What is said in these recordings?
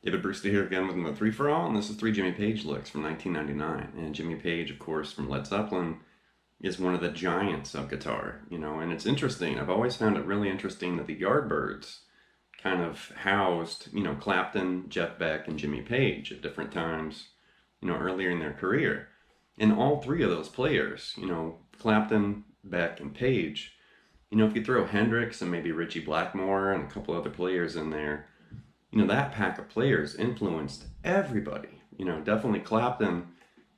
David Brewster here again with another 3 for All, and this is 3 Jimmy Page licks from 1999. And Jimmy Page, of course, from Led Zeppelin, is one of the giants of guitar, and it's interesting. I've always found it really interesting that the Yardbirds kind of housed, Clapton, Jeff Beck, and Jimmy Page at different times, earlier in their career. And all three of those players, Clapton, Beck, and Page, if you throw Hendrix and maybe Ritchie Blackmore and a couple other players in there, that pack of players influenced everybody. Definitely Clapton,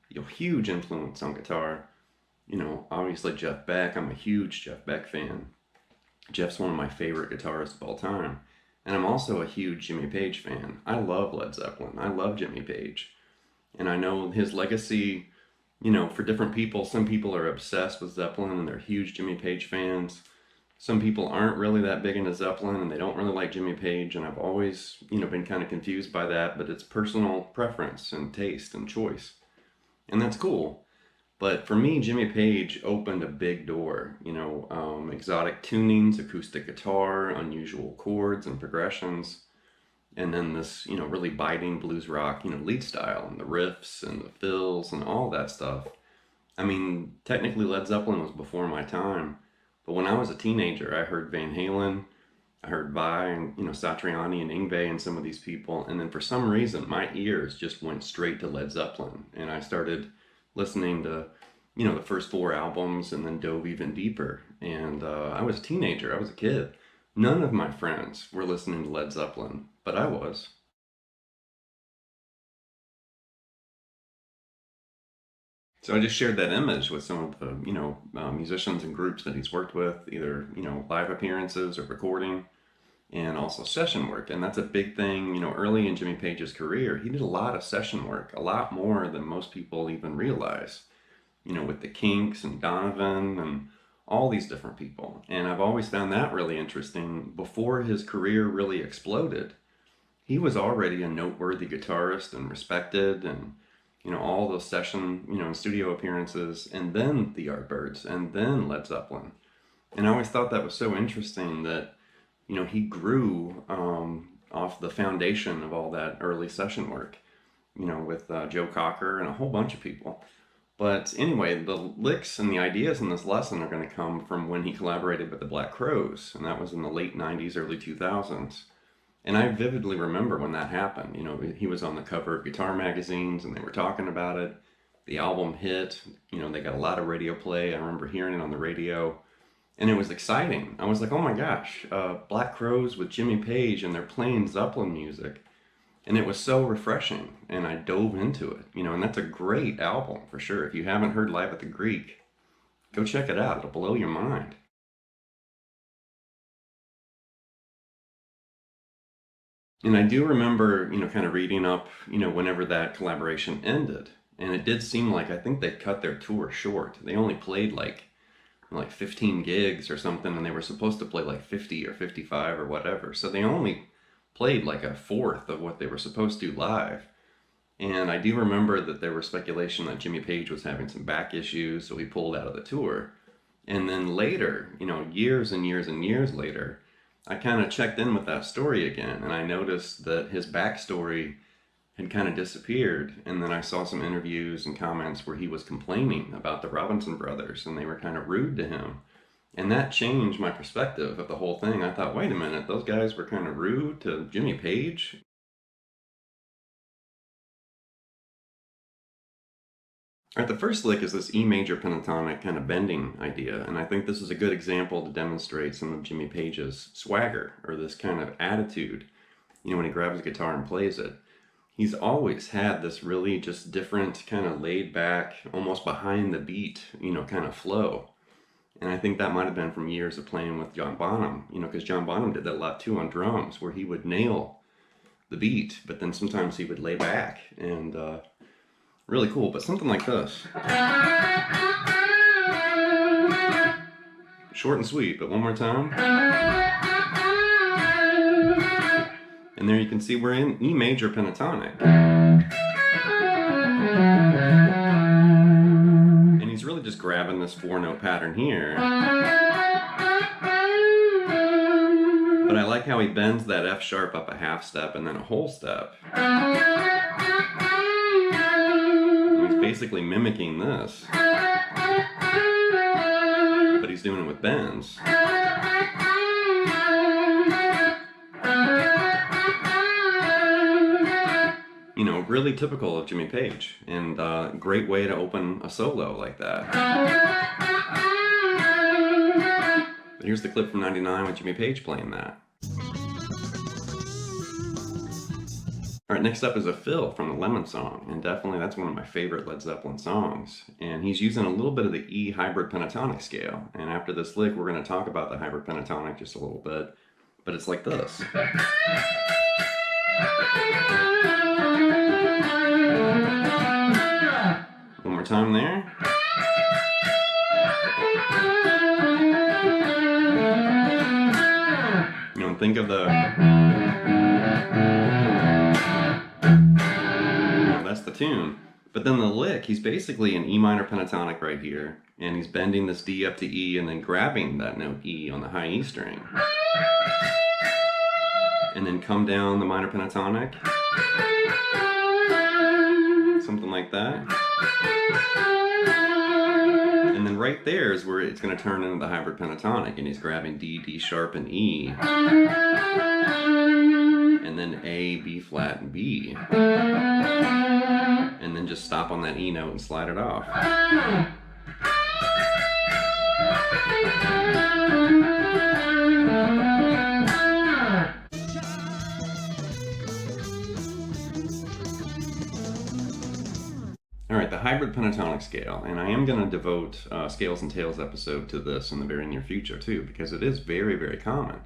huge influence on guitar. Obviously Jeff Beck, I'm a huge Jeff Beck fan. Jeff's one of my favorite guitarists of all time. And I'm also a huge Jimmy Page fan. I love Led Zeppelin. I love Jimmy Page. And I know his legacy, for different people, some people are obsessed with Zeppelin and they're huge Jimmy Page fans. Some people aren't really that big into Zeppelin and they don't really like Jimmy Page, and I've always, been kind of confused by that, but it's personal preference and taste and choice. And that's cool. But for me, Jimmy Page opened a big door, exotic tunings, acoustic guitar, unusual chords and progressions, and then this, really biting blues rock, lead style and the riffs and the fills and all that stuff. I mean, technically Led Zeppelin was before my time. But when I was a teenager, I heard Van Halen, I heard Vai, and Satriani and Yngwie and some of these people, and then for some reason my ears just went straight to Led Zeppelin, and I started listening to the first 4 albums, and then dove even deeper. And I was a teenager, I was a kid. None of my friends were listening to Led Zeppelin, but I was. So I just shared that image with some of the, musicians and groups that he's worked with, either, live appearances or recording, and also session work. And that's a big thing, early in Jimmy Page's career, he did a lot of session work, a lot more than most people even realize, with the Kinks and Donovan and all these different people. And I've always found that really interesting. Before his career really exploded, he was already a noteworthy guitarist and respected, and all those session, and studio appearances, and then the Yardbirds, and then Led Zeppelin. And I always thought that was so interesting that, he grew off the foundation of all that early session work, with Joe Cocker and a whole bunch of people. But anyway, the licks and the ideas in this lesson are going to come from when he collaborated with the Black Crowes, and that was in the late 90s, early 2000s. And I vividly remember when that happened. He was on the cover of guitar magazines and they were talking about it. The album hit, they got a lot of radio play. I remember hearing it on the radio and it was exciting. I was like, oh my gosh, Black Crowes with Jimmy Page, and they're playing Zeppelin music. And it was so refreshing, and I dove into it, and that's a great album for sure. If you haven't heard Live at the Greek, go check it out. It'll blow your mind. And I do remember, kind of reading up, whenever that collaboration ended. And it did seem like, I think they cut their tour short. They only played like 15 gigs or something, and they were supposed to play like 50 or 55 or whatever. So they only played like a fourth of what they were supposed to live. And I do remember that there was speculation that Jimmy Page was having some back issues, so he pulled out of the tour. And then later, years and years and years later, I kind of checked in with that story again, and I noticed that his backstory had kind of disappeared. And then I saw some interviews and comments where he was complaining about the Robinson brothers, and they were kind of rude to him. And that changed my perspective of the whole thing. I thought, wait a minute, those guys were kind of rude to Jimmy Page? All right, the first lick is this E major pentatonic kind of bending idea, and I think this is a good example to demonstrate some of Jimmy Page's swagger, or this kind of attitude, when he grabs a guitar and plays it. He's always had this really just different, kind of laid back, almost behind the beat, kind of flow. And I think that might have been from years of playing with John Bonham, because John Bonham did that a lot too on drums, where he would nail the beat, but then sometimes he would lay back, and really cool. But something like this. Short and sweet, but one more time. And there you can see we're in E major pentatonic. And he's really just grabbing this 4-note pattern here. But I I like how he bends that F sharp up a half step and then a whole step. And he's basically mimicking this, but he's doing it with bends. You know, really typical of Jimmy Page, and great way to open a solo like that. But here's the clip from '99 with Jimmy Page playing that. All right, next up is a fill from the Lemon Song, and definitely that's one of my favorite Led Zeppelin songs. And he's using a little bit of the E hybrid pentatonic scale, and after this lick we're going to talk about the hybrid pentatonic just a little bit, but it's like this. One more time there. You know, think of the... that's the tune. But then the lick, he's basically an E minor pentatonic right here, and he's bending this D up to E and then grabbing that note E on the high E string. And then come down the minor pentatonic. Something like that. And then right there is where it's going to turn into the hybrid pentatonic, and he's grabbing D, D sharp, and E. And then A, B flat, and B. And then just stop on that E note and slide it off. Alright, the hybrid pentatonic scale, and I am going to devote Scales and Tales episode to this in the very near future too, because it is very, very common.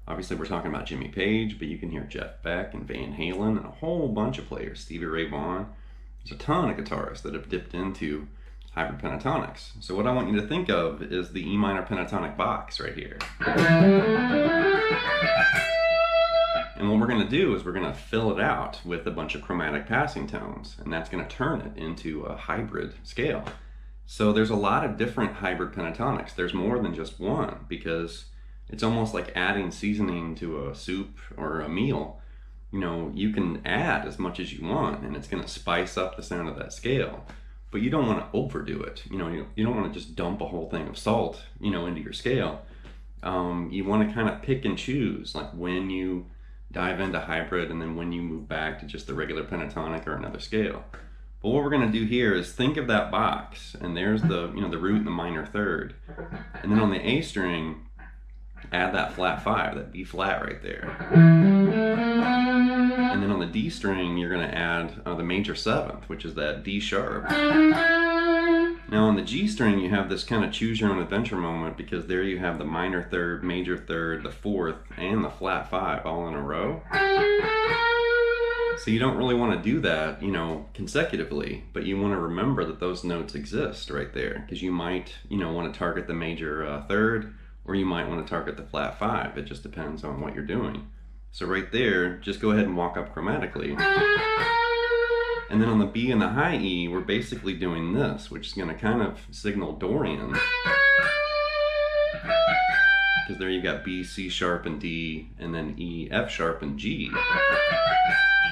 Obviously we're talking about Jimmy Page, but you can hear Jeff Beck and Van Halen and a whole bunch of players, Stevie Ray Vaughan. There's a ton of guitarists that have dipped into hybrid pentatonics. So what I want you to think of is the E minor pentatonic box right here. And what we're going to do is we're going to fill it out with a bunch of chromatic passing tones, and that's going to turn it into a hybrid scale. So there's a lot of different hybrid pentatonics. There's more than just one, because it's almost like adding seasoning to a soup or a meal. You know, you can add as much as you want, and it's going to spice up the sound of that scale. But you don't want to overdo it. You know, you don't want to just dump a whole thing of salt, you know, into your scale. You want to kind of pick and choose, like when you dive into hybrid and then when you move back to just the regular pentatonic or another scale. But what we're going to do here is think of that box, and there's the, you know, the root and the minor third. And then on the A string, add that flat 5, that B flat right there. And then on the D string, you're going to add the major 7th, which is that D sharp. Now on the G string, you have this kind of choose your own adventure moment, because there you have the minor third, major third, the 4th, and the flat 5 all in a row. So you don't really want to do that, you know, consecutively, but you want to remember that those notes exist right there, because you might, you know, want to target the major third, or you might want to target the flat 5. It just depends on what you're doing. So right there, just go ahead and walk up chromatically. And then on the B and the high E, we're basically doing this, which is going to kind of signal Dorian. Because there you got B, C sharp, and D, and then E, F sharp, and G.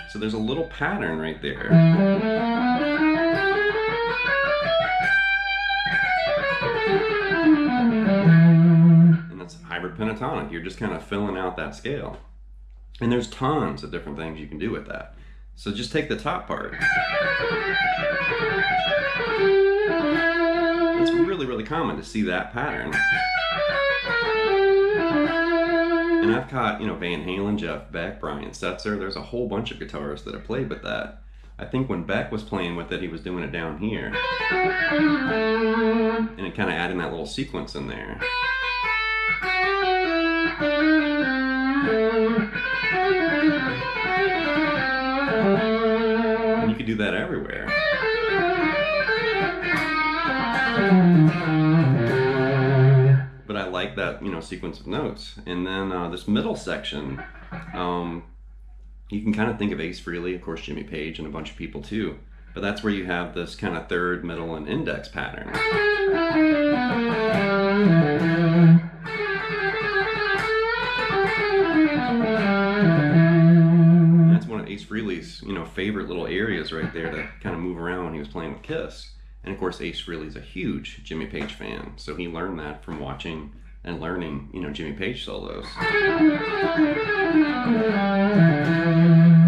So there's a little pattern right there. And that's hybrid pentatonic. You're just kind of filling out that scale. And there's tons of different things you can do with that. So just take the top part. It's really, really common to see that pattern. And I've caught, you know, Van Halen, Jeff Beck, Brian Setzer. There's a whole bunch of guitarists that have played with that. I think when Beck was playing with it, he was doing it down here. And it kind of adding that little sequence in there. And you could do that everywhere. But I like that, you know, sequence of notes. And then this middle section, you can kind of think of Ace Frehley, of course Jimmy Page, and a bunch of people too. But that's where you have this kind of third, middle, and index pattern. favorite little areas right there to kind of move around when he was playing with Kiss. And of course, Ace Frehley's a huge Jimmy Page fan, so he learned that from watching and learning, you know, Jimmy Page solos.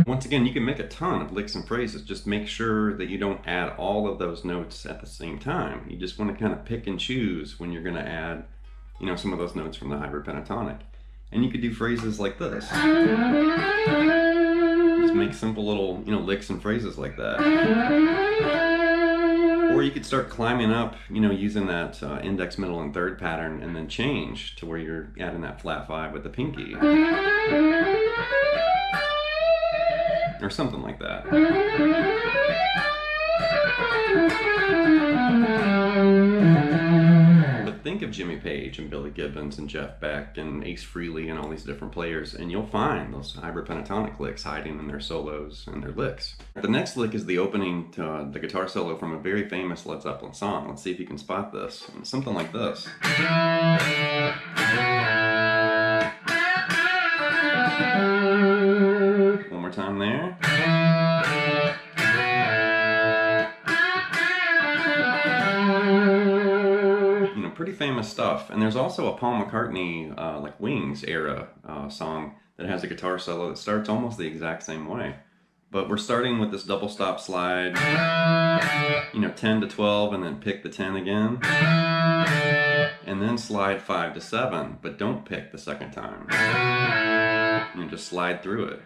Once again, you can make a ton of licks and phrases. Just make sure that you don't add all of those notes at the same time. You just want to kind of pick and choose when you're going to add, you know, some of those notes from the hybrid pentatonic. And you could do phrases like this. Just make simple little, you know, licks and phrases like that. Or you could start climbing up, you know, using that index, middle, and third pattern, and then change to where you're adding that flat 5 with the pinky. Or something like that. But think of Jimmy Page and Billy Gibbons and Jeff Beck and Ace Frehley and all these different players, and you'll find those hybrid pentatonic licks hiding in their solos and their licks. The next lick is the opening to the guitar solo from a very famous Led Zeppelin song. Let's see if you can spot this. Something like this. One more time there. You know, pretty famous stuff. And there's also a Paul McCartney, like Wings era song that has a guitar solo that starts almost the exact same way. But we're starting with this double stop slide, you know, 10 to 12, and then pick the 10 again. And then slide 5 to 7, but don't pick the second time. You know, just slide through it.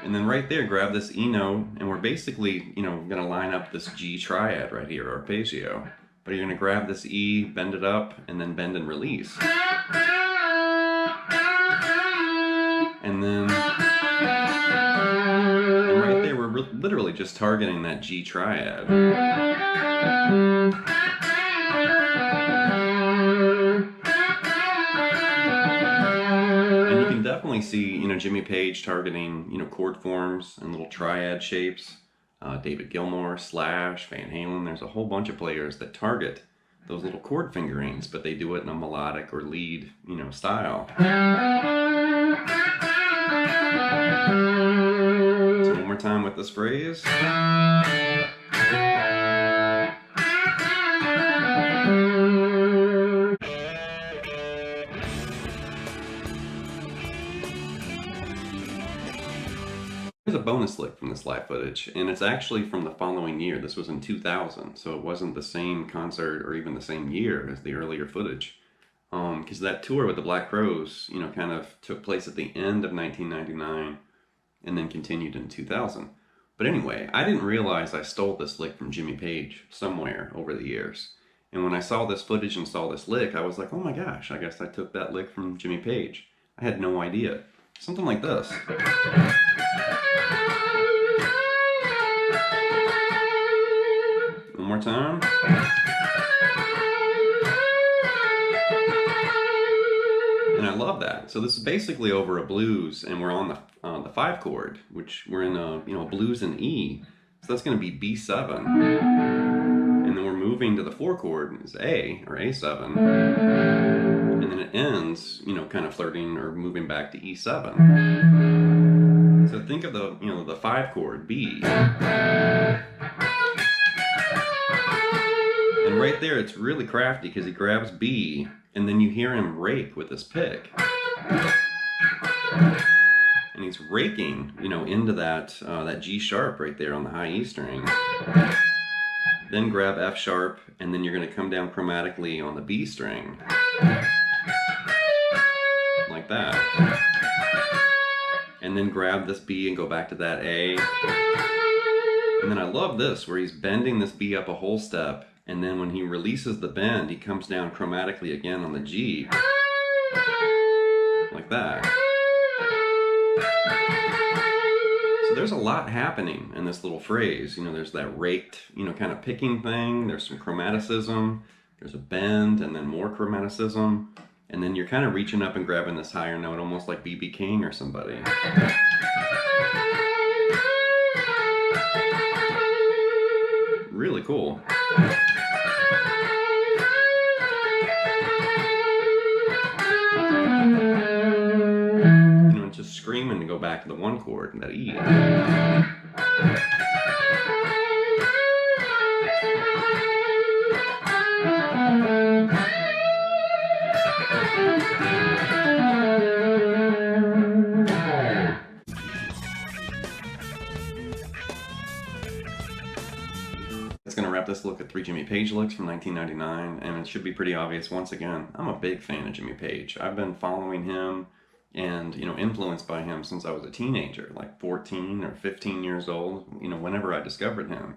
And then right there, grab this E note, and we're basically, you know, going to line up this G triad right here, arpeggio. But you're going to grab this E, bend it up, and then bend and release. And then, and right there, we're literally just targeting that G triad. And you can definitely see, you know, Jimmy Page targeting, you know, chord forms and little triad shapes. David Gilmour, Slash, Van Halen. There's a whole bunch of players that target those little chord fingerings, but they do it in a melodic or lead, you know, style. So one more time with this phrase. Here's a bonus lick from this live footage, and it's actually from the following year. This was in 2000, so it wasn't the same concert or even the same year as the earlier footage. Because that tour with the Black Crowes, you know, kind of took place at the end of 1999 and then continued in 2000. But anyway, I didn't realize I stole this lick from Jimmy Page somewhere over the years. And when I saw this footage and saw this lick, I was like, oh my gosh, I guess I took that lick from Jimmy Page. I had no idea. Something like this. One more time. And I love that. So this is basically over a blues, and we're on the 5 chord, which we're in a, you know, blues in E. So that's going to be B7, and then we're moving to the 4 chord is A or A7, and then it ends, you know, kind of flirting or moving back to E7. So think of the, you know, the 5 chord B. And right there, it's really crafty because he grabs B, and then you hear him rake with his pick. And he's raking, you know, into that, that G sharp right there on the high E string. Then grab F sharp, and then you're going to come down chromatically on the B string. Like that. And then grab this B and go back to that A. And then I love this, where he's bending this B up a whole step, and then when he releases the bend, he comes down chromatically again on the G. Like that. So there's a lot happening in this little phrase. You know, there's that raked, you know, kind of picking thing. There's some chromaticism. There's a bend, and then more chromaticism. And then you're kind of reaching up and grabbing this higher note, almost like B.B. King or somebody. Really cool. You know, just screaming to go back back to the one chord, that E. It's going to wrap this look at 3 Jimmy Page licks from 1999, and it should be pretty obvious once again, I'm a big fan of Jimmy Page. I've been following him and, influenced by him since I was a teenager, like 14 or 15 years old, whenever I discovered him.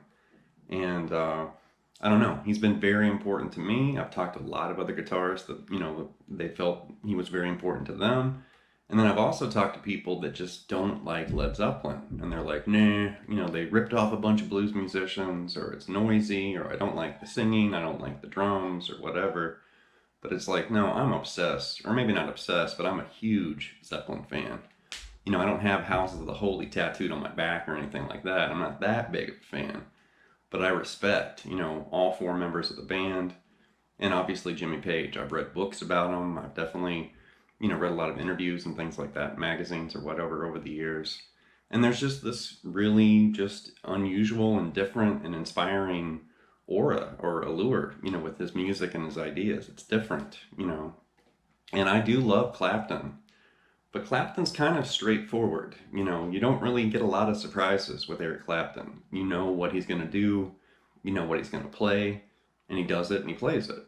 And I don't know, he's been very important to me. I've talked to a lot of other guitarists that, they felt he was very important to them. And then I've also talked to people that just don't like Led Zeppelin. And they're like, nah, they ripped off a bunch of blues musicians, or it's noisy, or I don't like the singing, I don't like the drums, or whatever. But it's like, no, I'm obsessed. Or maybe not obsessed, but I'm a huge Zeppelin fan. I don't have Houses of the Holy tattooed on my back or anything like that. I'm not that big of a fan. But I respect, all 4 members of the band. And obviously Jimmy Page. I've read books about him. I've definitely read a lot of interviews and things like that, magazines or whatever over the years. And there's just this really just unusual and different and inspiring aura or allure, with his music and his ideas. It's different, And I do love Clapton. But Clapton's kind of straightforward. You don't really get a lot of surprises with Eric Clapton. You know what he's going to do, you know what he's going to play, and he does it and he plays it.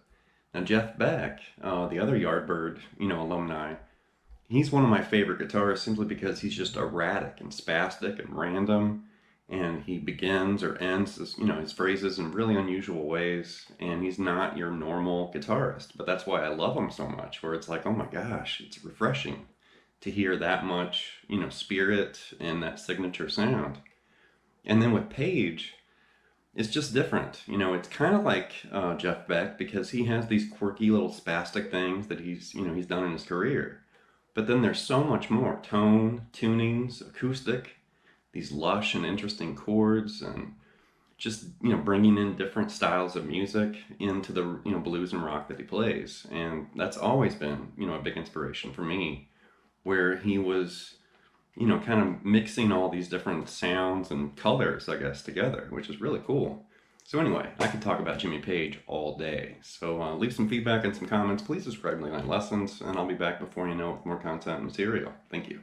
Now, Jeff Beck, the other Yardbird, alumni, he's one of my favorite guitarists simply because he's just erratic and spastic and random, and he begins or ends his phrases in really unusual ways, and he's not your normal guitarist. But that's why I love him so much, where it's like, oh my gosh, it's refreshing to hear that much, spirit and that signature sound. And then with Page, it's just different. It's kind of like Jeff Beck, because he has these quirky little spastic things that he's done in his career. But then there's so much more. Tone, tunings, acoustic, these lush and interesting chords, and just, bringing in different styles of music into the, blues and rock that he plays. And that's always been, a big inspiration for me, where he was kind of mixing all these different sounds and colors, I guess, together, which is really cool. So anyway, I could talk about Jimmy Page all day. So leave some feedback and some comments. Please subscribe to Late Night Lessons, and I'll be back before you know it with more content and material. Thank you.